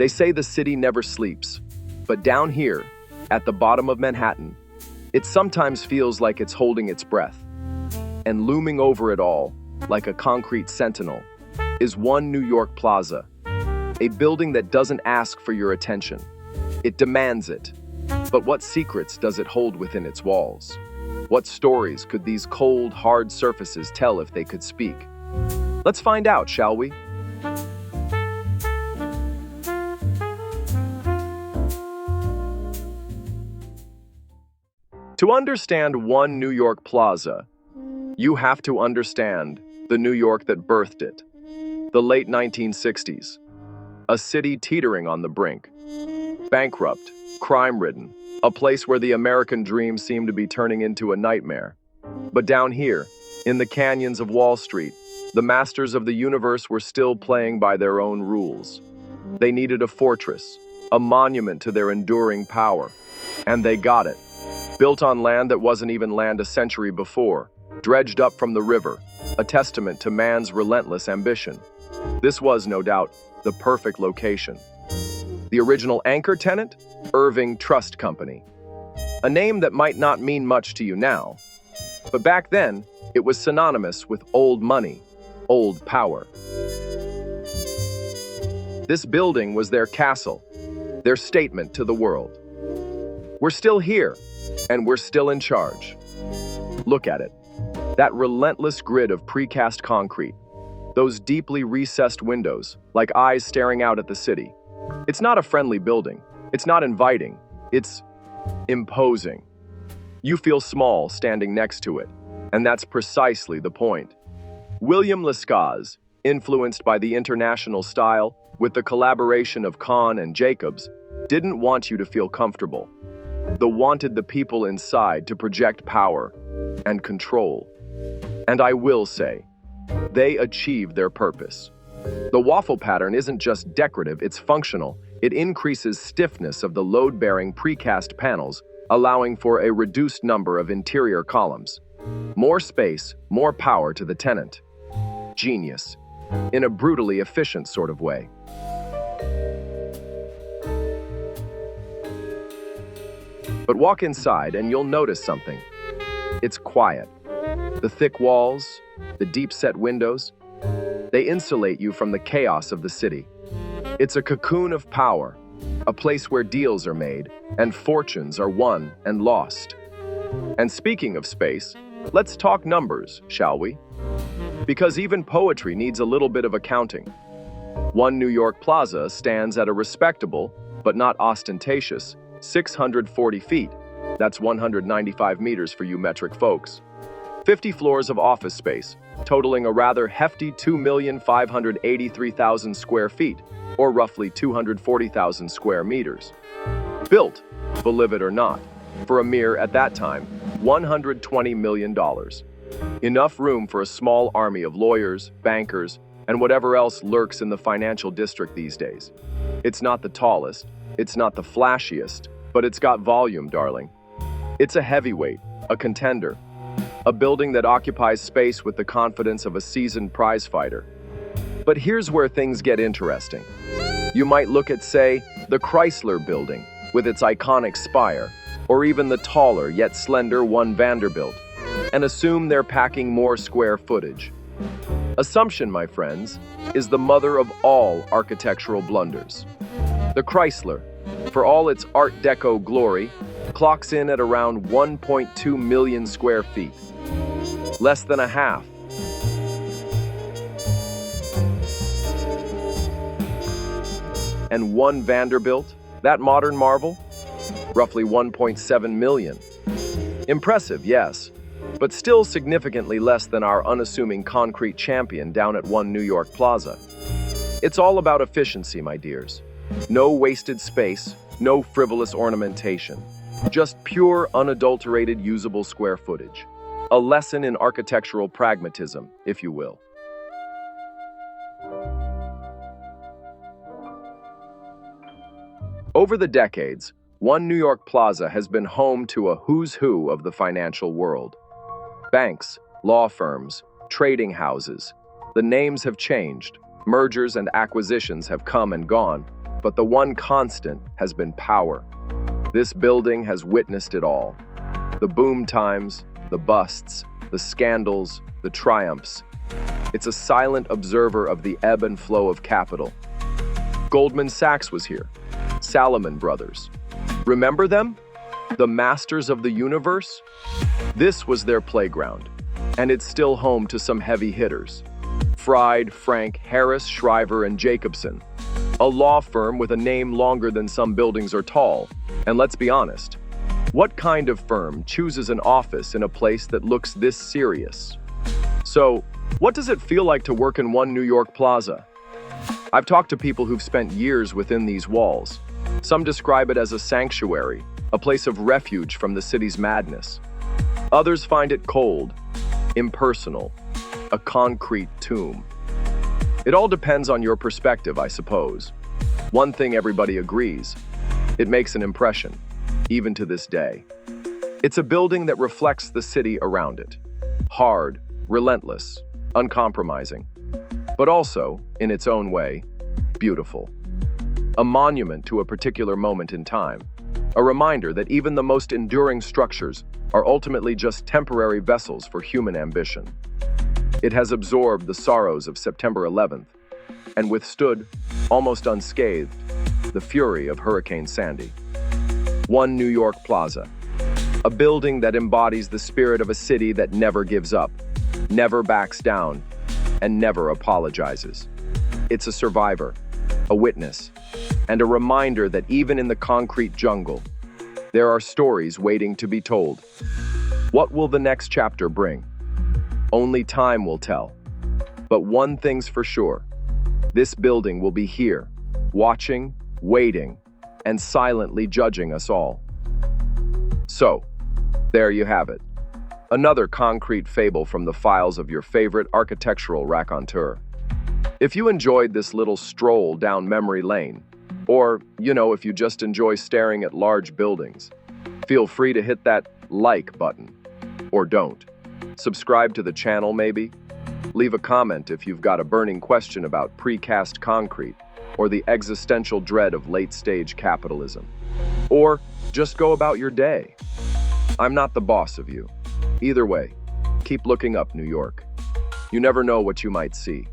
They say the city never sleeps, but down here, at the bottom of Manhattan, it sometimes feels like it's holding its breath. And looming over it all, like a concrete sentinel, is One New York Plaza, a building that doesn't ask for your attention. It demands it. But what secrets does it hold within its walls? What stories could these cold, hard surfaces tell if they could speak? Let's find out, shall we? To understand One New York Plaza, you have to understand the New York that birthed it. The late 1960s. A city teetering on the brink. Bankrupt, crime-ridden, a place where the American dream seemed to be turning into a nightmare. But down here, in the canyons of Wall Street, the masters of the universe were still playing by their own rules. They needed a fortress, a monument to their enduring power. And they got it. Built on land that wasn't even land a century before, dredged up from the river, a testament to man's relentless ambition. This was, no doubt, the perfect location. The original anchor tenant? Irving Trust Company. A name that might not mean much to you now, but back then, it was synonymous with old money, old power. This building was their castle, their statement to the world. We're still here, and we're still in charge. Look at it. That relentless grid of precast concrete. Those deeply recessed windows, like eyes staring out at the city. It's not a friendly building. It's not inviting. It's imposing. You feel small standing next to it, and that's precisely the point. William Lescaz, influenced by the international style with the collaboration of Kahn and Jacobs, didn't want you to feel comfortable. They wanted the people inside to project power and control. And I will say, they achieved their purpose. The waffle pattern isn't just decorative, it's functional. It increases stiffness of the load-bearing precast panels, allowing for a reduced number of interior columns. More space, more power to the tenant. Genius, in a brutally efficient sort of way. But walk inside and you'll notice something. It's quiet. The thick walls, the deep-set windows, they insulate you from the chaos of the city. It's a cocoon of power, a place where deals are made and fortunes are won and lost. And speaking of space, let's talk numbers, shall we? Because even poetry needs a little bit of accounting. One New York Plaza stands at a respectable, but not ostentatious, 640 feet. That's 195 meters for you metric folks. 50 floors of office space, totaling a rather hefty 2,583,000 square feet, or roughly 240,000 square meters. Built, believe it or not, for a mere, at that time, $120 million. Enough room for a small army of lawyers, bankers, and whatever else lurks in the financial district these days. It's not the tallest, it's not the flashiest, but it's got volume, darling. It's a heavyweight, a contender, a building that occupies space with the confidence of a seasoned prizefighter. But here's where things get interesting. You might look at, say, the Chrysler Building, with its iconic spire, or even the taller yet slender One Vanderbilt, and assume they're packing more square footage. Assumption, my friends, is the mother of all architectural blunders. The Chrysler, for all its Art Deco glory, clocks in at around 1.2 million square feet. Less than a half. And One Vanderbilt, that modern marvel, roughly 1.7 million. Impressive, yes, but still significantly less than our unassuming concrete champion down at One New York Plaza. It's all about efficiency, my dears. No wasted space, no frivolous ornamentation. Just pure, unadulterated, usable square footage. A lesson in architectural pragmatism, if you will. Over the decades, One New York Plaza has been home to a who's who of the financial world. Banks, law firms, trading houses. The names have changed, mergers and acquisitions have come and gone, But the one constant has been power. This building has witnessed it all. The boom times, the busts, the scandals, the triumphs. It's a silent observer of the ebb and flow of capital. Goldman Sachs was here. Salomon Brothers. Remember them? The masters of the universe? This was their playground, and it's still home to some heavy hitters. Fried, Frank, Harris, Shriver, and Jacobson. A law firm with a name longer than some buildings are tall. And let's be honest, what kind of firm chooses an office in a place that looks this serious? So, what does it feel like to work in One New York Plaza? I've talked to people who've spent years within these walls. Some describe it as a sanctuary, a place of refuge from the city's madness. Others find it cold, impersonal, a concrete tomb. It all depends on your perspective, I suppose. One thing everybody agrees, it makes an impression, even to this day. It's a building that reflects the city around it. Hard, relentless, uncompromising, but also, in its own way, beautiful. A monument to a particular moment in time. A reminder that even the most enduring structures are ultimately just temporary vessels for human ambition. It has absorbed the sorrows of September 11th and withstood, almost unscathed, the fury of Hurricane Sandy. One New York Plaza, a building that embodies the spirit of a city that never gives up, never backs down, and never apologizes. It's a survivor, a witness, and a reminder that even in the concrete jungle, there are stories waiting to be told. What will the next chapter bring? Only time will tell. But one thing's for sure, this building will be here, watching, waiting, and silently judging us all. So, there you have it. Another concrete fable from the files of your favorite architectural raconteur. If you enjoyed this little stroll down memory lane, or, if you just enjoy staring at large buildings, feel free to hit that like button. Or don't. Subscribe to the channel, maybe? Leave a comment if you've got a burning question about precast concrete or the existential dread of late-stage capitalism. Or just go about your day. I'm not the boss of you. Either way, keep looking up, New York. You never know what you might see.